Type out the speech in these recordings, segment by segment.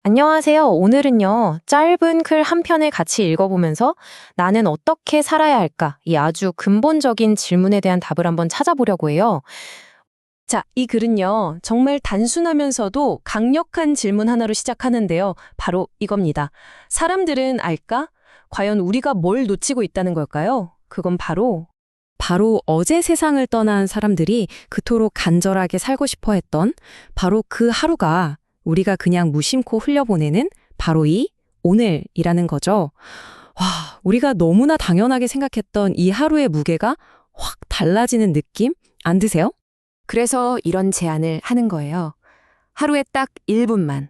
안녕하세요. 오늘은요, 짧은 글 한 편을 같이 읽어보면서 나는 어떻게 살아야 할까? 이 아주 근본적인 질문에 대한 답을 한번 찾아보려고 해요. 자, 이 글은요, 정말 단순하면서도 강력한 질문 하나로 시작하는데요. 바로 이겁니다. 사람들은 알까? 과연 우리가 뭘 놓치고 있다는 걸까요? 그건 바로 어제 세상을 떠난 사람들이 그토록 간절하게 살고 싶어 했던 바로 그 하루가 우리가 그냥 무심코 흘려보내는 바로 이 오늘이라는 거죠. 와, 우리가 너무나 당연하게 생각했던 이 하루의 무게가 확 달라지는 느낌 안 드세요? 그래서 이런 제안을 하는 거예요. 하루에 딱 1분만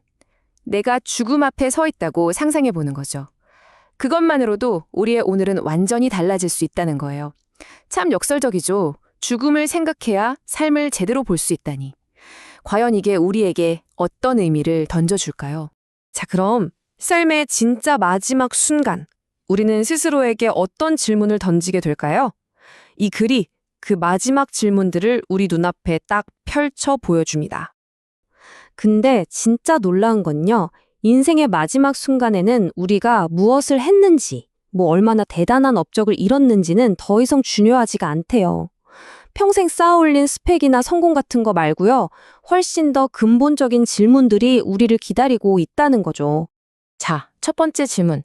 내가 죽음 앞에 서 있다고 상상해 보는 거죠. 그것만으로도 우리의 오늘은 완전히 달라질 수 있다는 거예요. 참 역설적이죠. 죽음을 생각해야 삶을 제대로 볼 수 있다니. 과연 이게 우리에게 어떤 의미를 던져줄까요? 자, 그럼 삶의 진짜 마지막 순간, 우리는 스스로에게 어떤 질문을 던지게 될까요? 이 글이 그 마지막 질문들을 우리 눈앞에 딱 펼쳐 보여줍니다. 근데 진짜 놀라운 건요, 인생의 마지막 순간에는 우리가 무엇을 했는지, 얼마나 대단한 업적을 이뤘는지는 더 이상 중요하지가 않대요. 평생 쌓아올린 스펙이나 성공 같은 거 말고요. 훨씬 더 근본적인 질문들이 우리를 기다리고 있다는 거죠. 자, 첫 번째 질문.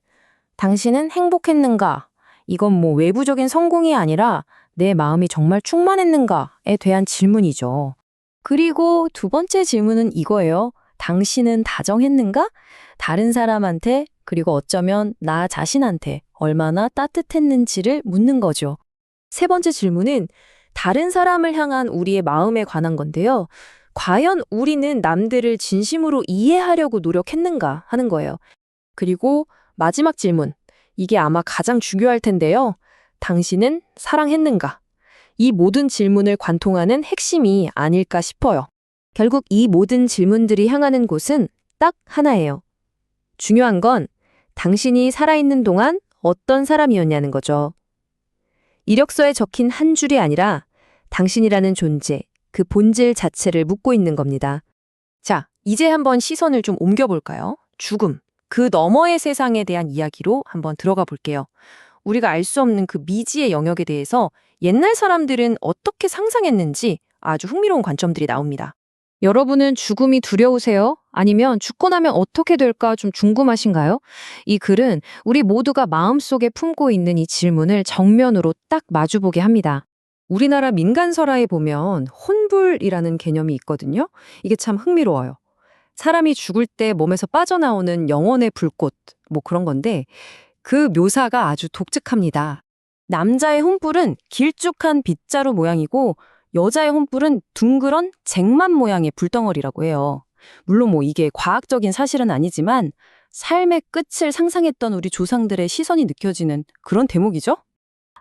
당신은 행복했는가? 이건 외부적인 성공이 아니라 내 마음이 정말 충만했는가에 대한 질문이죠. 그리고 두 번째 질문은 이거예요. 당신은 다정했는가? 다른 사람한테, 그리고 어쩌면 나 자신한테 얼마나 따뜻했는지를 묻는 거죠. 세 번째 질문은 다른 사람을 향한 우리의 마음에 관한 건데요. 과연 우리는 남들을 진심으로 이해하려고 노력했는가 하는 거예요. 그리고 마지막 질문. 이게 아마 가장 중요할 텐데요. 당신은 사랑했는가? 이 모든 질문을 관통하는 핵심이 아닐까 싶어요. 결국 이 모든 질문들이 향하는 곳은 딱 하나예요. 중요한 건 당신이 살아있는 동안 어떤 사람이었냐는 거죠. 이력서에 적힌 한 줄이 아니라 당신이라는 존재, 그 본질 자체를 묻고 있는 겁니다. 자, 이제 한번 시선을 좀 옮겨볼까요? 죽음, 그 너머의 세상에 대한 이야기로 한번 들어가 볼게요. 우리가 알 수 없는 그 미지의 영역에 대해서 옛날 사람들은 어떻게 상상했는지 아주 흥미로운 관점들이 나옵니다. 여러분은 죽음이 두려우세요? 아니면 죽고 나면 어떻게 될까 좀 궁금하신가요? 이 글은 우리 모두가 마음속에 품고 있는 이 질문을 정면으로 딱 마주보게 합니다. 우리나라 민간설화에 보면 혼불이라는 개념이 있거든요. 이게 참 흥미로워요. 사람이 죽을 때 몸에서 빠져나오는 영혼의 불꽃, 그런 건데 그 묘사가 아주 독특합니다. 남자의 혼불은 길쭉한 빗자루 모양이고 여자의 혼불은 둥그런 쟁반 모양의 불덩어리라고 해요. 물론 이게 과학적인 사실은 아니지만 삶의 끝을 상상했던 우리 조상들의 시선이 느껴지는 그런 대목이죠?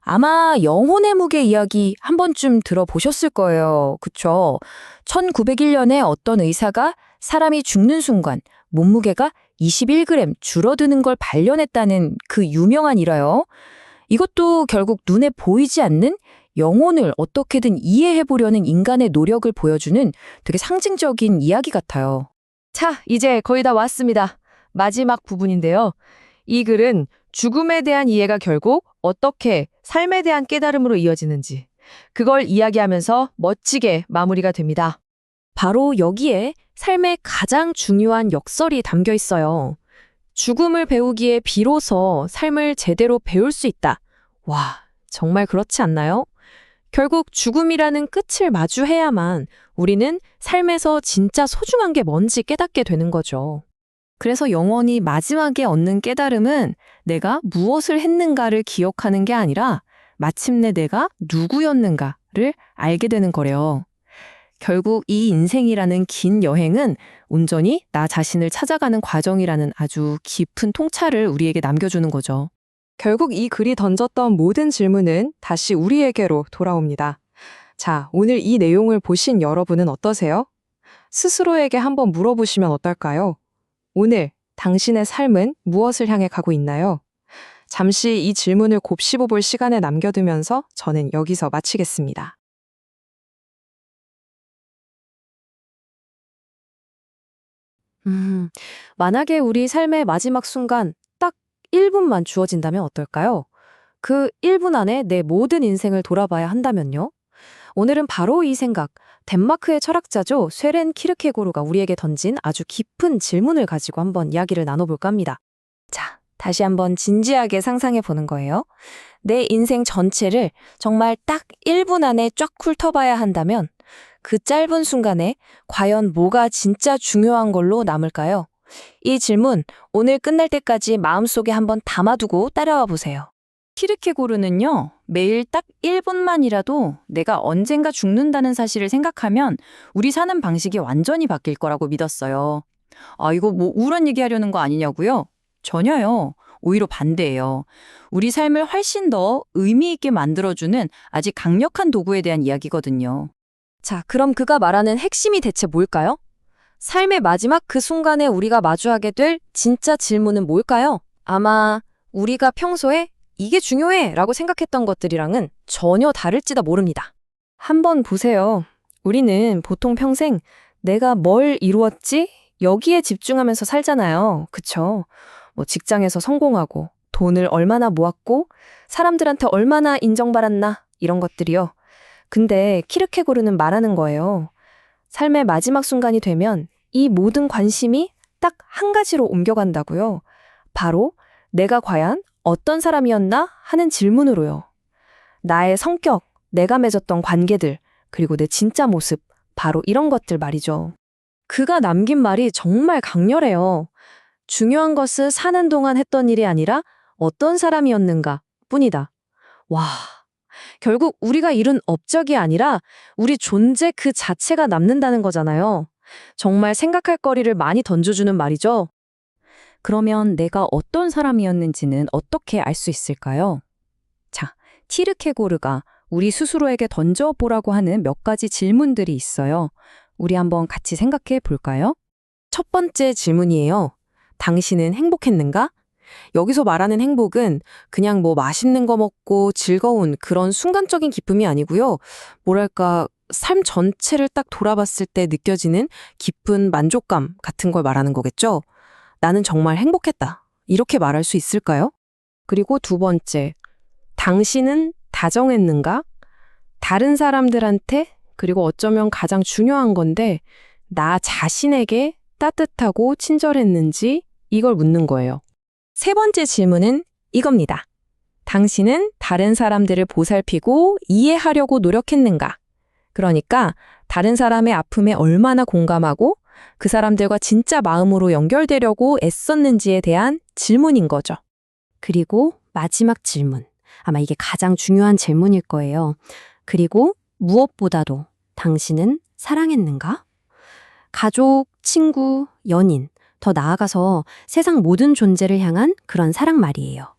아마 영혼의 무게 이야기 한 번쯤 들어보셨을 거예요. 그쵸? 1901년에 어떤 의사가 사람이 죽는 순간 몸무게가 21g 줄어드는 걸 발견했다는 그 유명한 일화요. 이것도 결국 눈에 보이지 않는 영혼을 어떻게든 이해해보려는 인간의 노력을 보여주는 되게 상징적인 이야기 같아요. 자, 이제 거의 다 왔습니다. 마지막 부분인데요. 이 글은 죽음에 대한 이해가 결국 어떻게 삶에 대한 깨달음으로 이어지는지 그걸 이야기하면서 멋지게 마무리가 됩니다. 바로 여기에 삶의 가장 중요한 역설이 담겨 있어요. 죽음을 배우기에 비로소 삶을 제대로 배울 수 있다. 와, 정말 그렇지 않나요? 결국 죽음이라는 끝을 마주해야만 우리는 삶에서 진짜 소중한 게 뭔지 깨닫게 되는 거죠. 그래서 영원히 마지막에 얻는 깨달음은 내가 무엇을 했는가를 기억하는 게 아니라 마침내 내가 누구였는가를 알게 되는 거래요. 결국 이 인생이라는 긴 여행은 온전히 나 자신을 찾아가는 과정이라는 아주 깊은 통찰을 우리에게 남겨주는 거죠. 결국 이 글이 던졌던 모든 질문은 다시 우리에게로 돌아옵니다. 자, 오늘 이 내용을 보신 여러분은 어떠세요? 스스로에게 한번 물어보시면 어떨까요? 오늘 당신의 삶은 무엇을 향해 가고 있나요? 잠시 이 질문을 곱씹어 볼 시간을 남겨두면서 저는 여기서 마치겠습니다. 음, 만약에 우리 삶의 마지막 순간 딱 1분만 주어진다면 어떨까요? 그 1분 안에 내 모든 인생을 돌아봐야 한다면요? 오늘은 바로 이 생각, 덴마크의 철학자죠. 쇠렌 키르케고르가 우리에게 던진 아주 깊은 질문을 가지고 한번 이야기를 나눠볼까 합니다. 자, 다시 한번 진지하게 상상해 보는 거예요. 내 인생 전체를 정말 딱 1분 안에 쫙 훑어봐야 한다면 그 짧은 순간에 과연 뭐가 진짜 중요한 걸로 남을까요? 이 질문 오늘 끝날 때까지 마음속에 한번 담아두고 따라와 보세요. 키르케고르는요, 매일 딱 1분만이라도 내가 언젠가 죽는다는 사실을 생각하면 우리 사는 방식이 완전히 바뀔 거라고 믿었어요. 아, 이거 뭐 우울한 얘기 하려는 거 아니냐고요? 전혀요. 오히려 반대예요. 우리 삶을 훨씬 더 의미 있게 만들어주는 아주 강력한 도구에 대한 이야기거든요. 자, 그럼 그가 말하는 핵심이 대체 뭘까요? 삶의 마지막 그 순간에 우리가 마주하게 될 진짜 질문은 뭘까요? 아마 우리가 평소에 이게 중요해 라고 생각했던 것들이랑은 전혀 다를지도 모릅니다. 한번 보세요. 우리는 보통 평생 내가 뭘 이루었지? 여기에 집중하면서 살잖아요. 그쵸? 뭐 직장에서 성공하고 돈을 얼마나 모았고 사람들한테 얼마나 인정받았나 이런 것들이요. 근데 키르케고르는 말하는 거예요. 삶의 마지막 순간이 되면 이 모든 관심이 딱 한 가지로 옮겨간다고요. 바로 내가 과연 어떤 사람이었나 하는 질문으로요. 나의 성격, 내가 맺었던 관계들, 그리고 내 진짜 모습, 바로 이런 것들 말이죠. 그가 남긴 말이 정말 강렬해요. 중요한 것은 사는 동안 했던 일이 아니라 어떤 사람이었는가 뿐이다. 와, 결국 우리가 이룬 업적이 아니라 우리 존재 그 자체가 남는다는 거잖아요. 정말 생각할 거리를 많이 던져주는 말이죠. 그러면 내가 어떤 사람이었는지는 어떻게 알 수 있을까요? 자, 키르케고르가 우리 스스로에게 던져보라고 하는 몇 가지 질문들이 있어요. 우리 한번 같이 생각해 볼까요? 첫 번째 질문이에요. 당신은 행복했는가? 여기서 말하는 행복은 그냥 뭐 맛있는 거 먹고 즐거운 그런 순간적인 기쁨이 아니고요. 뭐랄까, 삶 전체를 딱 돌아봤을 때 느껴지는 깊은 만족감 같은 걸 말하는 거겠죠? 나는 정말 행복했다. 이렇게 말할 수 있을까요? 그리고 두 번째, 당신은 다정했는가? 다른 사람들한테, 그리고 어쩌면 가장 중요한 건데, 나 자신에게 따뜻하고 친절했는지 이걸 묻는 거예요. 세 번째 질문은 이겁니다. 당신은 다른 사람들을 보살피고 이해하려고 노력했는가? 그러니까 다른 사람의 아픔에 얼마나 공감하고 그 사람들과 진짜 마음으로 연결되려고 애썼는지에 대한 질문인 거죠. 그리고 마지막 질문. 아마 이게 가장 중요한 질문일 거예요. 그리고 무엇보다도 당신은 사랑했는가? 가족, 친구, 연인, 더 나아가서 세상 모든 존재를 향한 그런 사랑 말이에요.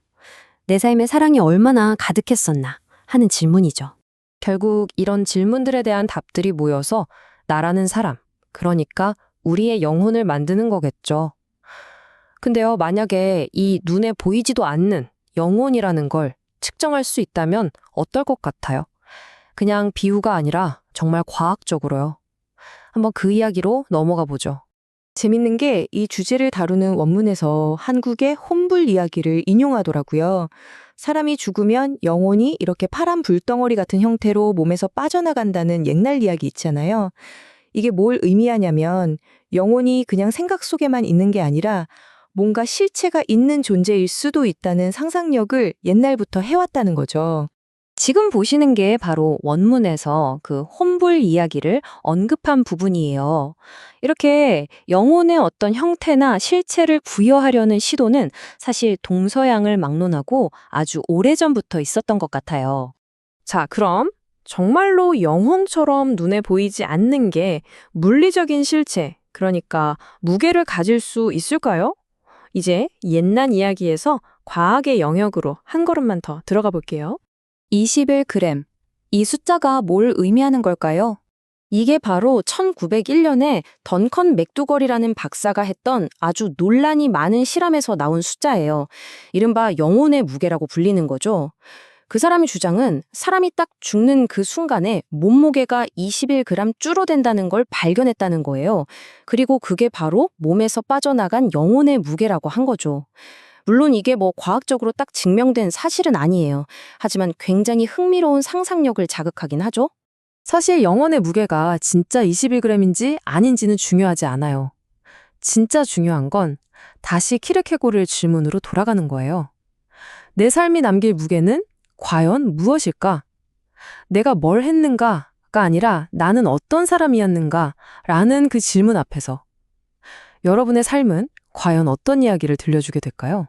내 삶에 사랑이 얼마나 가득했었나 하는 질문이죠. 결국 이런 질문들에 대한 답들이 모여서 나라는 사람, 그러니까 우리의 영혼을 만드는 거겠죠. 근데요, 만약에 이 눈에 보이지도 않는 영혼이라는 걸 측정할 수 있다면 어떨 것 같아요? 그냥 비유가 아니라 정말 과학적으로요. 한번 그 이야기로 넘어가 보죠. 재밌는 게 이 주제를 다루는 원문에서 한국의 혼불 이야기를 인용하더라고요. 사람이 죽으면 영혼이 이렇게 파란 불덩어리 같은 형태로 몸에서 빠져나간다는 옛날 이야기 있잖아요. 이게 뭘 의미하냐면 영혼이 그냥 생각 속에만 있는 게 아니라 뭔가 실체가 있는 존재일 수도 있다는 상상력을 옛날부터 해왔다는 거죠. 지금 보시는 게 바로 원문에서 그 혼불 이야기를 언급한 부분이에요. 이렇게 영혼의 어떤 형태나 실체를 부여하려는 시도는 사실 동서양을 막론하고 아주 오래전부터 있었던 것 같아요. 자, 그럼 정말로 영혼처럼 눈에 보이지 않는 게 물리적인 실체, 그러니까 무게를 가질 수 있을까요? 이제 옛날 이야기에서 과학의 영역으로 한 걸음만 더 들어가 볼게요. 21g. 이 숫자가 뭘 의미하는 걸까요? 이게 바로 1901년에 던컨 맥두걸이라는 박사가 했던 아주 논란이 많은 실험에서 나온 숫자예요. 이른바 영혼의 무게라고 불리는 거죠. 그 사람의 주장은 사람이 딱 죽는 그 순간에 몸무게가 21g 줄어든다는 걸 발견했다는 거예요. 그리고 그게 바로 몸에서 빠져나간 영혼의 무게라고 한 거죠. 물론 이게 뭐 과학적으로 딱 증명된 사실은 아니에요. 하지만 굉장히 흥미로운 상상력을 자극하긴 하죠. 사실 영혼의 무게가 진짜 21g인지 아닌지는 중요하지 않아요. 진짜 중요한 건 다시 키르케고르의 질문으로 돌아가는 거예요. 내 삶이 남길 무게는 과연 무엇일까? 내가 뭘 했는가가 아니라 나는 어떤 사람이었는가 라는 그 질문 앞에서 여러분의 삶은 과연 어떤 이야기를 들려주게 될까요?